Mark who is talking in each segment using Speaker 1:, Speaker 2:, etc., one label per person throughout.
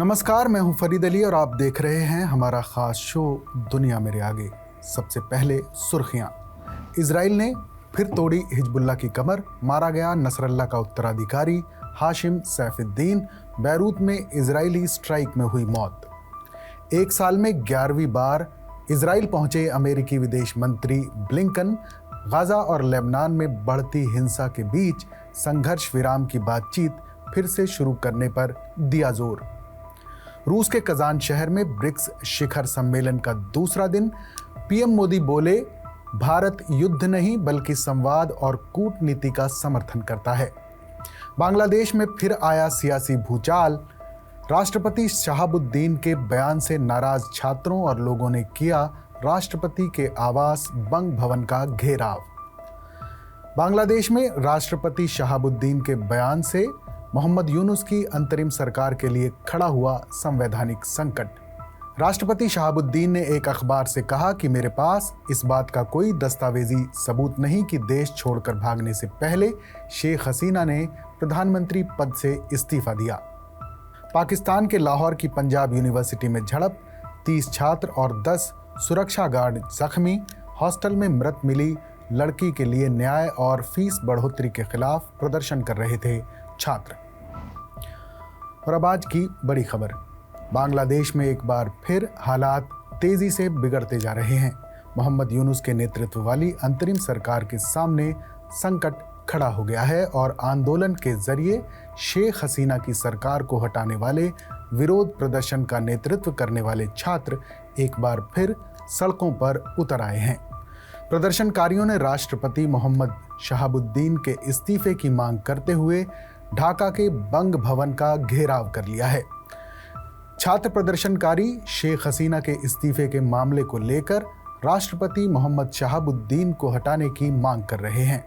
Speaker 1: नमस्कार, मैं हूं फरीद अली और आप देख रहे हैं हमारा खास शो दुनिया मेरे आगे। सबसे पहले सुर्खियां। इजराइल ने फिर तोड़ी हिजबुल्लाह की कमर, मारा गया नसरल्लाह का उत्तराधिकारी हाशिम सैफुद्दीन। बैरूत में इजरायली स्ट्राइक में हुई मौत। एक साल में 11वीं बार इजराइल पहुंचे अमेरिकी विदेश मंत्री ब्लिंकन। गाजा और लेबनान में बढ़ती हिंसा के बीच संघर्ष विराम की बातचीत फिर से शुरू करने पर दिया जोर। रूस के कजान शहर में ब्रिक्स शिखर सम्मेलन का दूसरा दिन। पीएम मोदी बोले, भारत युद्ध नहीं बल्कि संवाद और कूटनीति का समर्थन करता है। बांग्लादेश में फिर आया सियासी भूचाल। राष्ट्रपति शहाबुद्दीन के बयान से नाराज छात्रों और लोगों ने किया राष्ट्रपति के आवास बंग भवन का घेराव। बांग्लादेश में राष्ट्रपति शहाबुद्दीन के बयान से मोहम्मद यूनुस की अंतरिम सरकार के लिए खड़ा हुआ संवैधानिक संकट। राष्ट्रपति शहाबुद्दीन ने एक अखबार से कहा कि मेरे पास इस बात का कोई दस्तावेजी सबूत नहीं कि देश छोड़कर भागने से पहले शेख हसीना ने प्रधानमंत्री पद से इस्तीफा दिया। पाकिस्तान के लाहौर की पंजाब यूनिवर्सिटी में झड़प, 30 छात्र और 10 सुरक्षा गार्ड जख्मी। हॉस्टल में मृत मिली लड़की के लिए न्याय और फीस बढ़ोतरी के खिलाफ प्रदर्शन कर रहे थे छात्र। और अब आज की बड़ी खबर। बांग्लादेश में एक बार फिर हालात तेजी से बिगड़ते जा रहे हैं। मोहम्मद यूनुस के नेतृत्व वाली अंतरिम सरकार के सामने संकट खड़ा हो गया है और आंदोलन के जरिए शेख हसीना की सरकार को हटाने वाले विरोध प्रदर्शन का नेतृत्व करने वाले छात्र एक बार फिर सड़कों पर उतर आए हैं। प्रदर्शनकारियों ने राष्ट्रपति मोहम्मद शहाबुद्दीन के इस्तीफे की मांग करते हुए ढाका के बंग भवन का घेराव कर लिया है। छात्र प्रदर्शनकारी शेख हसीना के इस्तीफे के मामले को लेकर राष्ट्रपति मोहम्मद शहाबुद्दीन को हटाने की मांग कर रहे हैं।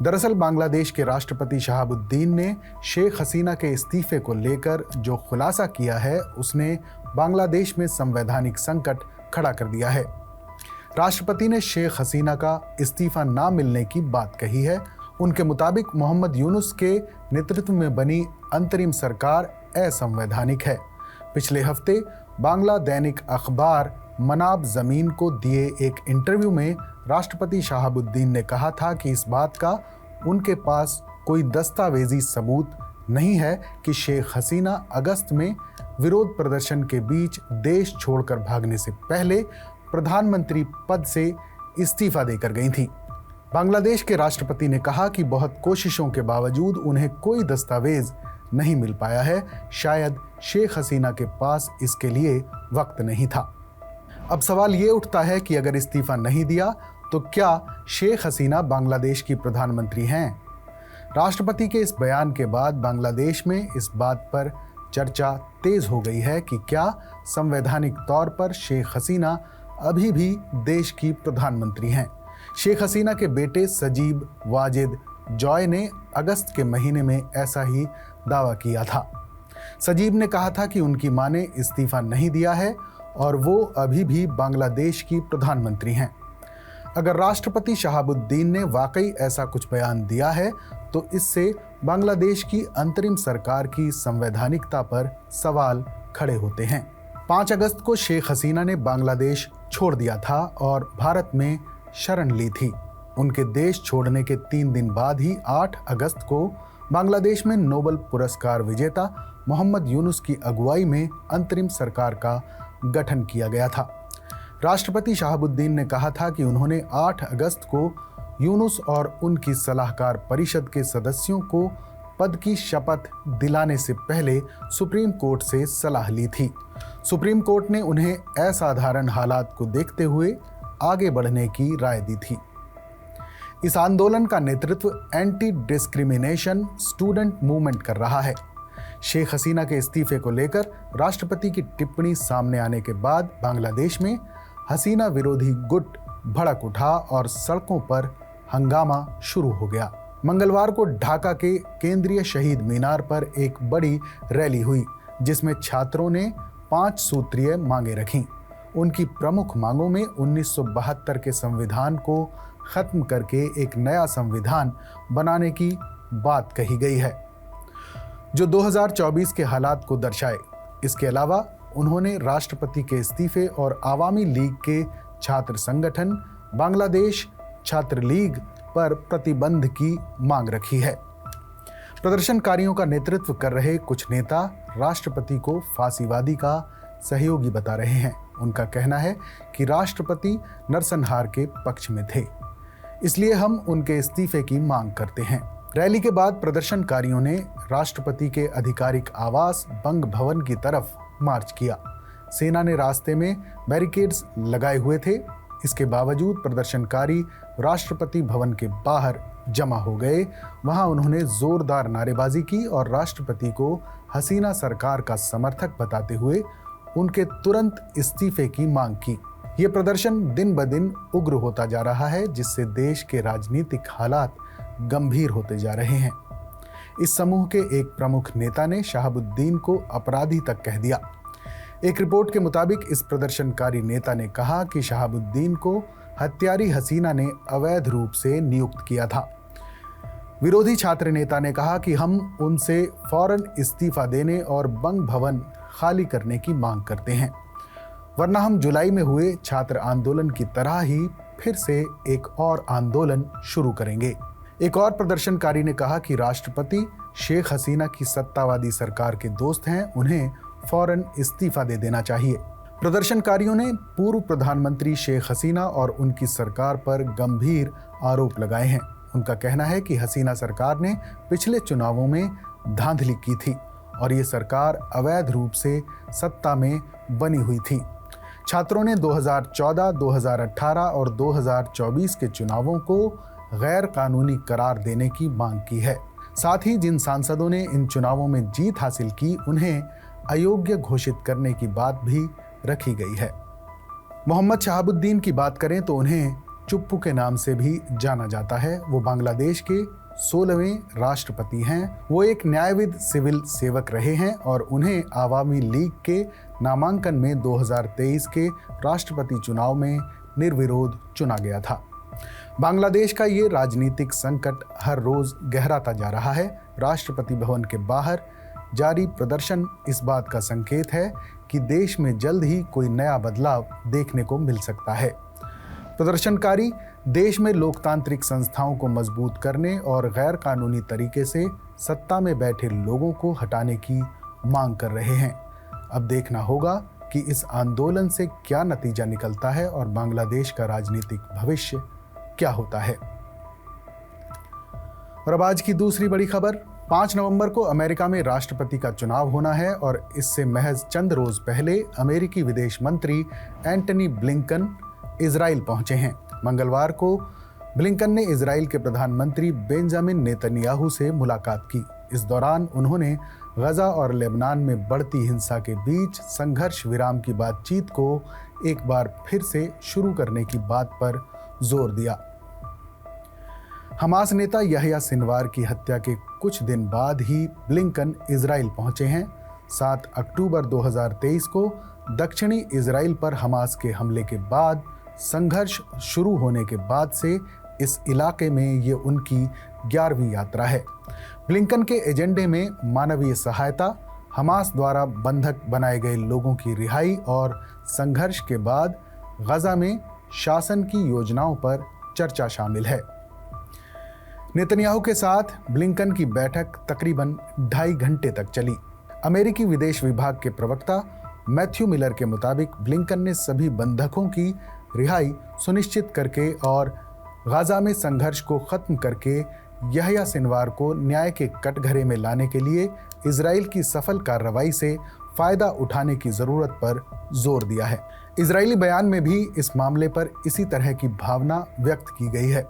Speaker 1: दरअसल बांग्लादेश के राष्ट्रपति शहाबुद्दीन ने शेख हसीना के इस्तीफे को लेकर जो खुलासा किया है उसने बांग्लादेश में संवैधानिक संकट खड़ा कर दिया है। राष्ट्रपति ने शेख हसीना का इस्तीफा ना मिलने की बात कही है। उनके मुताबिक मोहम्मद यूनुस के नेतृत्व में बनी अंतरिम सरकार असंवैधानिक है। पिछले हफ्ते बांग्ला दैनिक अखबार मनाब जमीन को दिए एक इंटरव्यू में राष्ट्रपति शहाबुद्दीन ने कहा था कि इस बात का उनके पास कोई दस्तावेजी सबूत नहीं है कि शेख हसीना अगस्त में विरोध प्रदर्शन के बीच देश छोड़कर भागने से पहले प्रधानमंत्री पद से इस्तीफा देकर गई थी। बांग्लादेश के राष्ट्रपति ने कहा कि बहुत कोशिशों के बावजूद उन्हें कोई दस्तावेज नहीं मिल पाया है। शायद शेख हसीना के पास इसके लिए वक्त नहीं था। अब सवाल ये उठता है कि अगर इस्तीफा नहीं दिया तो क्या शेख हसीना बांग्लादेश की प्रधानमंत्री हैं? राष्ट्रपति के इस बयान के बाद बांग्लादेश में इस बात पर चर्चा तेज हो गई है कि क्या संवैधानिक तौर पर शेख हसीना अभी भी देश की प्रधानमंत्री हैं। शेख हसीना के बेटे सजीब वाजिद जॉय ने अगस्त के महीने में ऐसा ही दावा किया था। सजीब ने कहा था कि उनकी मां ने इस्तीफा नहीं दिया है और वो अभी भी बांग्लादेश की प्रधानमंत्री हैं। अगर राष्ट्रपति शहाबुद्दीन ने वाकई ऐसा कुछ बयान दिया है तो इससे बांग्लादेश की अंतरिम सरकार की संवैधानिकता पर सवाल खड़े होते हैं। 5 अगस्त को शेख हसीना ने बांग्लादेश छोड़ दिया था और भारत में शरण ली थी। उनके देश छोड़ने के 3 दिन बाद ही 8 अगस्त को बांग्लादेश में नोबेल पुरस्कार विजेता मोहम्मद यूनुस की अगुवाई में अंतरिम सरकार का गठन किया गया था। राष्ट्रपति शहाबुद्दीन ने कहा था कि उन्होंने 8 अगस्त को यूनुस और उनकी सलाहकार परिषद के सदस्यों को पद की शपथ दिलाने से पहले सुप्रीम कोर्ट से सलाह ली थी। सुप्रीम कोर्ट ने उन्हें असाधारण हालात को देखते हुए आगे बढ़ने की राय दी थी। इस आंदोलन का नेतृत्व एंटी डिस्क्रिमिनेशन स्टूडेंट मूवमेंट कर रहा है। शेख हसीना के इस्तीफे को लेकर राष्ट्रपति की टिप्पणी सामने आने के बाद बांग्लादेश में हसीना विरोधी गुट भड़क उठा और सड़कों पर हंगामा शुरू हो गया। मंगलवार को ढाका के केंद्रीय शहीद मीनार पर एक बड़ी रैली हुई जिसमें छात्रों ने 5 सूत्रीय मांगें रखीं। उनकी प्रमुख मांगों में 1972 के संविधान को खत्म करके एक नया संविधान बनाने की बात कही गई है जो 2024 के हालात को दर्शाए। इसके अलावा उन्होंने राष्ट्रपति के इस्तीफे और आवामी लीग के छात्र संगठन बांग्लादेश छात्र लीग पर प्रतिबंध की मांग रखी है। प्रदर्शनकारियों का नेतृत्व कर रहे कुछ नेता राष्ट्रपति को फांसीवादी का सहयोगी बता रहे हैं। उनका कहना है कि राष्ट्रपति नरसंहार के पक्ष में थे, इसलिए हम उनके इस्तीफे की मांग करते हैं। रैली के बाद प्रदर्शनकारियों ने राष्ट्रपति के आधिकारिक आवास बंग भवन की तरफ मार्च किया। सेना ने रास्ते में बैरिकेड्स लगाए हुए थे। इसके बावजूद प्रदर्शनकारी राष्ट्रपति भवन के बाहर जमा हो गए। वहां उन्होंने जोरदार नारेबाजी की और राष्ट्रपति को हसीना सरकार का समर्थक बताते हुए उनके तुरंत इस्तीफे की मांग की। ये प्रदर्शन दिन ब दिन उग्र होता जा रहा है, जिससे देश के राजनीतिक हालात गंभीर होते जा रहे हैं। इस समूह के एक प्रमुख नेता ने शहाबुद्दीन को अपराधी तक कह दिया। एक रिपोर्ट के मुताबिक इस प्रदर्शनकारी नेता ने कहा कि शहाबुद्दीन को हत्यारी हसीना ने अवैध रूप से नियुक्त किया था। विरोधी छात्र नेता ने कहा कि हम उनसे फौरन इस्तीफा देने और बंग भवन खाली करने की मांग करते हैं, वरना हम जुलाई में हुए छात्र आंदोलन की तरह ही फिर से एक और आंदोलन शुरू करेंगे। एक और प्रदर्शनकारी ने कहा कि राष्ट्रपति शेख हसीना की सत्तावादी सरकार के दोस्त हैं, उन्हें फौरन इस्तीफा दे देना चाहिए। प्रदर्शनकारियों ने पूर्व प्रधानमंत्री शेख हसीना और उनकी सरकार पर गंभीर आरोप लगाए हैं। उनका कहना है कि हसीना सरकार ने पिछले चुनावों में धांधली की थी और ये सरकार अवैध रूप से सत्ता में बनी हुई थी। छात्रों ने 2014, 2018 और 2024 के चुनावों को गैर कानूनी करार देने की मांग की है। साथ ही जिन सांसदों ने इन चुनावों में जीत हासिल की, उन्हें अयोग्य घोषित करने की बात भी रखी गई है। मोहम्मद शहाबुद्दीन की बात करें तो उन्हें चुप्पू के नाम से भी जाना जाता है। वो बांग्लादेश के 16वें राष्ट्रपति हैं। वो एक न्यायविद सिविल सेवक रहे हैं और उन्हें आवामी लीग के नामांकन में 2023 के राष्ट्रपति चुनाव में निर्विरोध चुना गया था। बांग्लादेश का ये राजनीतिक संकट हर रोज गहराता जा रहा है। राष्ट्रपति भवन के बाहर जारी प्रदर्शन इस बात का संकेत है कि देश में जल्द ही कोई नया बदलाव देखने को मिल सकता है। प्रदर्शनकारी देश में लोकतांत्रिक संस्थाओं को मजबूत करने और गैर कानूनी तरीके से सत्ता में बैठे लोगों को हटाने की मांग कर रहे हैं। अब देखना होगा कि इस आंदोलन से क्या नतीजा निकलता है और बांग्लादेश का राजनीतिक भविष्य क्या होता है। और अब आज की दूसरी बड़ी खबर। 5 नवंबर को अमेरिका में राष्ट्रपति का चुनाव होना है और इससे महज चंद रोज पहले अमेरिकी विदेश मंत्री एंटनी ब्लिंकन इजराइल पहुंचे हैं। मंगलवार को ब्लिंकन ने इजराइल के प्रधानमंत्री बेंजामिन नेतन्याहू से मुलाकात की। इस दौरान उन्होंने गजा और लेबनान में बढ़ती हिंसा के बीच संघर्ष विराम की बातचीत को एक बार फिर से शुरू करने की बात पर जोर दिया। हमास नेता यहया सिनवार की हत्या के कुछ दिन बाद ही ब्लिंकन इजराइल पहुंचे हैं। 7 अक्टूबर 2023 को दक्षिणी इजराइल पर हमास के हमले के बाद संघर्ष शुरू होने के बाद से इस इलाके में ये उनकी 11वीं यात्रा है। ब्लिंकन के एजेंडे में मानवीय सहायता, हमास द्वारा बंधक बनाए गए लोगों की रिहाई और संघर्ष के बाद गजा में शासन की योजनाओं पर चर्चा शामिल है। नेतन्याहू के साथ ब्लिंकन की बैठक तकरीबन 2.5 घंटे तक चली। अमेरिकी विदेश विभाग के प्रवक्ता मैथ्यू मिलर के मुताबिक ब्लिंकन ने सभी बंधकों की रिहाई सुनिश्चित करके और गाजा में संघर्ष को खत्म करके यहया सिनवार को न्याय के कटघरे में लाने के लिए इजराइल की सफल कार्रवाई से फायदा उठाने की जरूरत पर जोर दिया है। इजरायली बयान में भी इस मामले पर इसी तरह की भावना व्यक्त की गई है,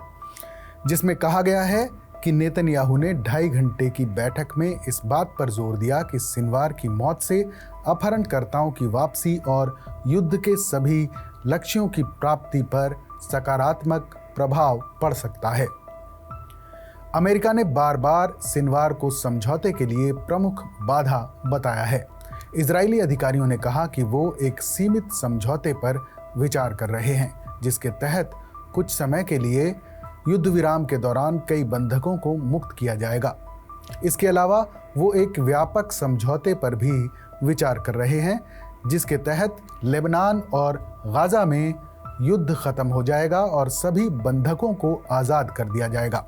Speaker 1: जिसमें कहा गया है कि नेतन्याहू ने 2.5 घंटे की बैठक में इस बात पर जोर दिया कि सिनवार की मौत से अपहरणकर्ताओं की वापसी और युद्ध के सभी लक्ष्यों की प्राप्ति पर सकारात्मक प्रभाव पड़ सकता है। अमेरिका ने बार बार सिनवार को समझौते के लिए प्रमुख बाधा बताया है। इजरायली अधिकारियों ने कहा कि वो एक सीमित समझौते पर विचार कर रहे हैं, जिसके तहत कुछ समय के लिए युद्ध विराम के दौरान कई बंधकों को मुक्त किया जाएगा। इसके अलावा वो एक व्यापक समझौते पर भी विचार कर रहे हैं, जिसके तहत लेबनान और गाजा में युद्ध खत्म हो जाएगा और सभी बंधकों को आज़ाद कर दिया जाएगा।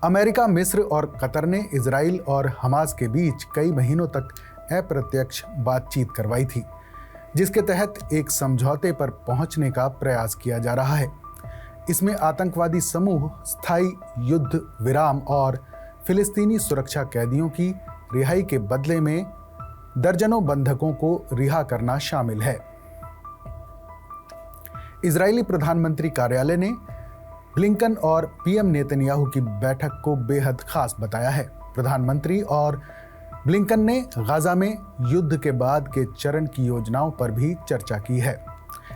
Speaker 1: अमेरिका, मिस्र और कतर ने इजराइल और हमास के बीच कई महीनों तक अप्रत्यक्ष बातचीत करवाई थी, जिसके तहत एक समझौते पर पहुंचने का प्रयास किया जा रहा है। इसमें आतंकवादी समूह, स्थायी युद्ध विराम और फिलिस्तीनी सुरक्षा कैदियों की रिहाई के बदले में दर्जनों बंधकों को रिहा करना शामिल है। इजरायली प्रधानमंत्री कार्यालय ने ब्लिंकन और पीएम नेतन्याहू की बैठक को बेहद खास बताया है। प्रधानमंत्री और ब्लिंकन ने गाजा में युद्ध के बाद के चरण की योजनाओं पर भी चर्चा की है।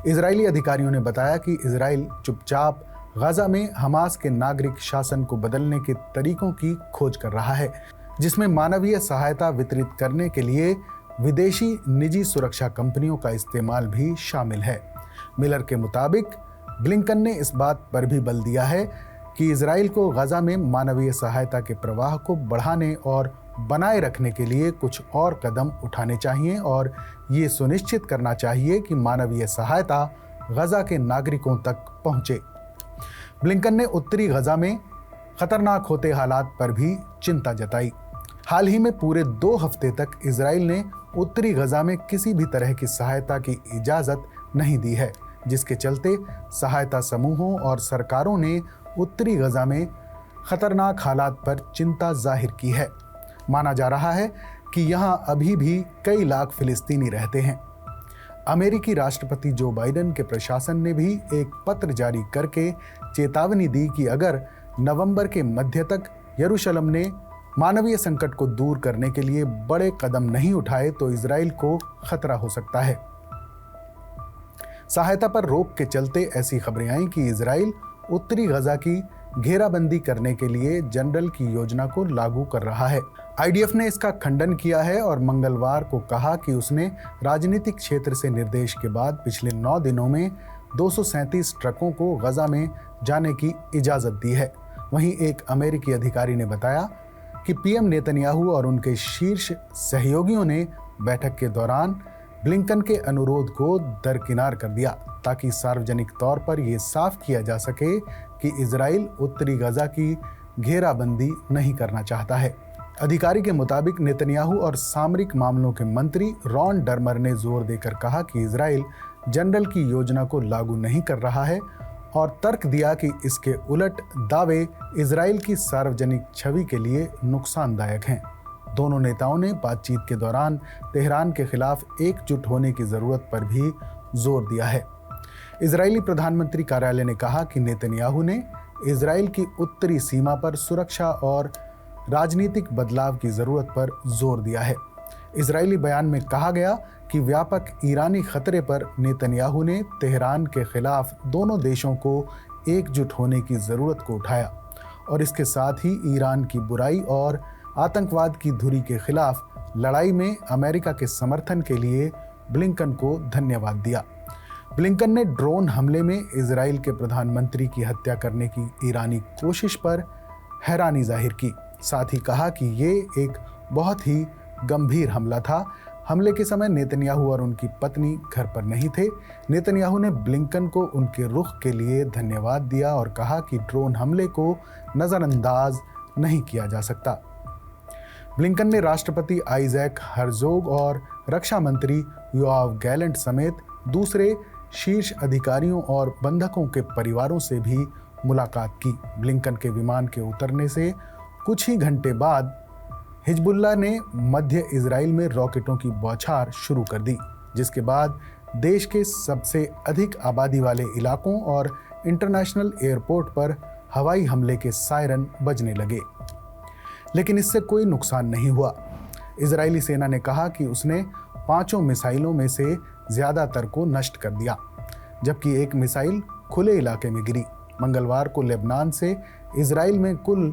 Speaker 1: इजरायली अधिकारियों ने बताया कि इजराइल चुपचाप गाजा में हमास के नागरिक शासन को बदलने के तरीकों की खोज कर रहा है, जिसमें मानवीय सहायता वितरित करने के लिए विदेशी निजी सुरक्षा कंपनियों का इस्तेमाल भी शामिल है। मिलर के मुताबिक ब्लिंकन ने इस बात पर भी बल दिया है कि इजराइल को गाजा में मानवीय सहायता के प्रवाह को बढ़ाने और बनाए रखने के लिए कुछ और कदम उठाने चाहिए और ये सुनिश्चित करना चाहिए कि मानवीय सहायता गाजा के नागरिकों तक पहुंचे। ब्लिंकन ने उत्तरी गाजा में खतरनाक होते हालात पर भी चिंता जताई। हाल ही में पूरे 2 हफ्ते तक इजराइल ने उत्तरी गाजा में किसी भी तरह की सहायता की इजाज़त नहीं दी है, जिसके चलते सहायता समूहों और सरकारों ने उत्तरी गाजा में खतरनाक हालात पर चिंता जाहिर की है। माना जा रहा है कि यहां अभी भी कई लाख फिलिस्तीनी रहते हैं। अमेरिकी राष्ट्रपति जो बाइडेन के प्रशासन ने भी एक पत्र जारी करके चेतावनी दी कि अगर नवंबर के मध्य तक यरूशलेम ने मानवीय संकट को दूर करने के लिए बड़े कदम नहीं उठाए तो इजराइल को खतरा हो सकता है। सहायता पर रोक के चलते ऐसी खबरें आई कि इजराइल उत्तरी गाजा की घेराबंदी करने के लिए जनरल की योजना को लागू कर रहा है। आईडीएफ ने इसका खंडन किया है और मंगलवार को कहा कि उसने राजनीतिक क्षेत्र से निर्देश के बाद पिछले 9 दिनों में 237 ट्रकों को गाजा में जाने की इजाज़त दी है। वहीं एक अमेरिकी अधिकारी ने बताया कि पीएम नेतन्याहू और उनके शीर्ष सहयोगियों ने बैठक के दौरान ब्लिंकन के अनुरोध को दरकिनार कर दिया ताकि सार्वजनिक तौर पर यह साफ किया जा सके कि इजराइल उत्तरी गाजा की घेराबंदी नहीं करना चाहता है। अधिकारी के मुताबिक नेतन्याहू और सामरिक मामलों के मंत्री रॉन डर्मर ने जोर देकर कहा कि इजराइल जनरल की योजना को लागू नहीं कर रहा है और तर्क दिया कि इसके उलट दावे इजराइल की सार्वजनिक छवि के लिए नुकसानदायक हैं। दोनों नेताओं ने बातचीत के दौरान तेहरान के खिलाफ एकजुट होने की जरूरत पर भी जोर दिया है। इजरायली प्रधानमंत्री कार्यालय ने कहा कि नेतन्याहू ने इजराइल की उत्तरी सीमा पर सुरक्षा और राजनीतिक बदलाव की जरूरत पर जोर दिया है। इजरायली बयान में कहा गया कि व्यापक ईरानी खतरे पर नेतन्याहू ने तेहरान के खिलाफ दोनों देशों को एकजुट होने की जरूरत को उठाया और इसके साथ ही ईरान की बुराई और आतंकवाद की धुरी के खिलाफ लड़ाई में अमेरिका के समर्थन के लिए ब्लिंकन को धन्यवाद दिया। ब्लिंकन ने ड्रोन हमले में इजराइल के प्रधानमंत्री की हत्या करने की ईरानी कोशिश पर हैरानी जाहिर की। साथ ही कहा कि ये एक बहुत ही गंभीर हमला था। हमले के समय नेतन्याहू और उनकी पत्नी घर पर नहीं थे। नेतन्याहू ने ब्लिंकन को उनके रुख के लिए धन्यवाद दिया और कहा कि ड्रोन हमले को नज़रअंदाज नहीं किया जा सकता। ब्लिंकन ने राष्ट्रपति आइजैक हर्जोग और रक्षा मंत्री योआव गैलेंट समेत दूसरे शीर्ष अधिकारियों और बंधकों के परिवारों से भी मुलाकात की। ब्लिंकन के विमान के उतरने से कुछ ही घंटे बाद हिजबुल्लाह ने मध्य इजराइल में रॉकेटों की बौछार शुरू कर दी, जिसके बाद देश के सबसे अधिक आबादी वाले इलाकों और इंटरनेशनल एयरपोर्ट पर हवाई हमले के सायरन बजने लगे। लेकिन इससे कोई नुकसान नहीं हुआ। इजरायली सेना ने कहा कि उसने 5 मिसाइलों में से ज़्यादातर को नष्ट कर दिया, जबकि एक मिसाइल खुले इलाके में गिरी। मंगलवार को लेबनान से इजराइल में कुल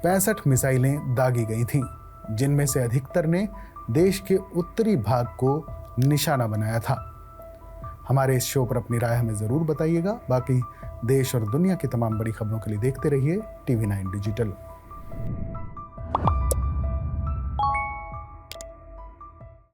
Speaker 1: 65 मिसाइलें दागी गई थीं, जिनमें से अधिकतर ने देश के उत्तरी भाग को निशाना बनाया था। हमारे इस शो पर अपनी राय हमें ज़रूर बताइएगा। बाकी देश और दुनिया की तमाम बड़ी खबरों के लिए देखते रहिए TV9 डिजिटल।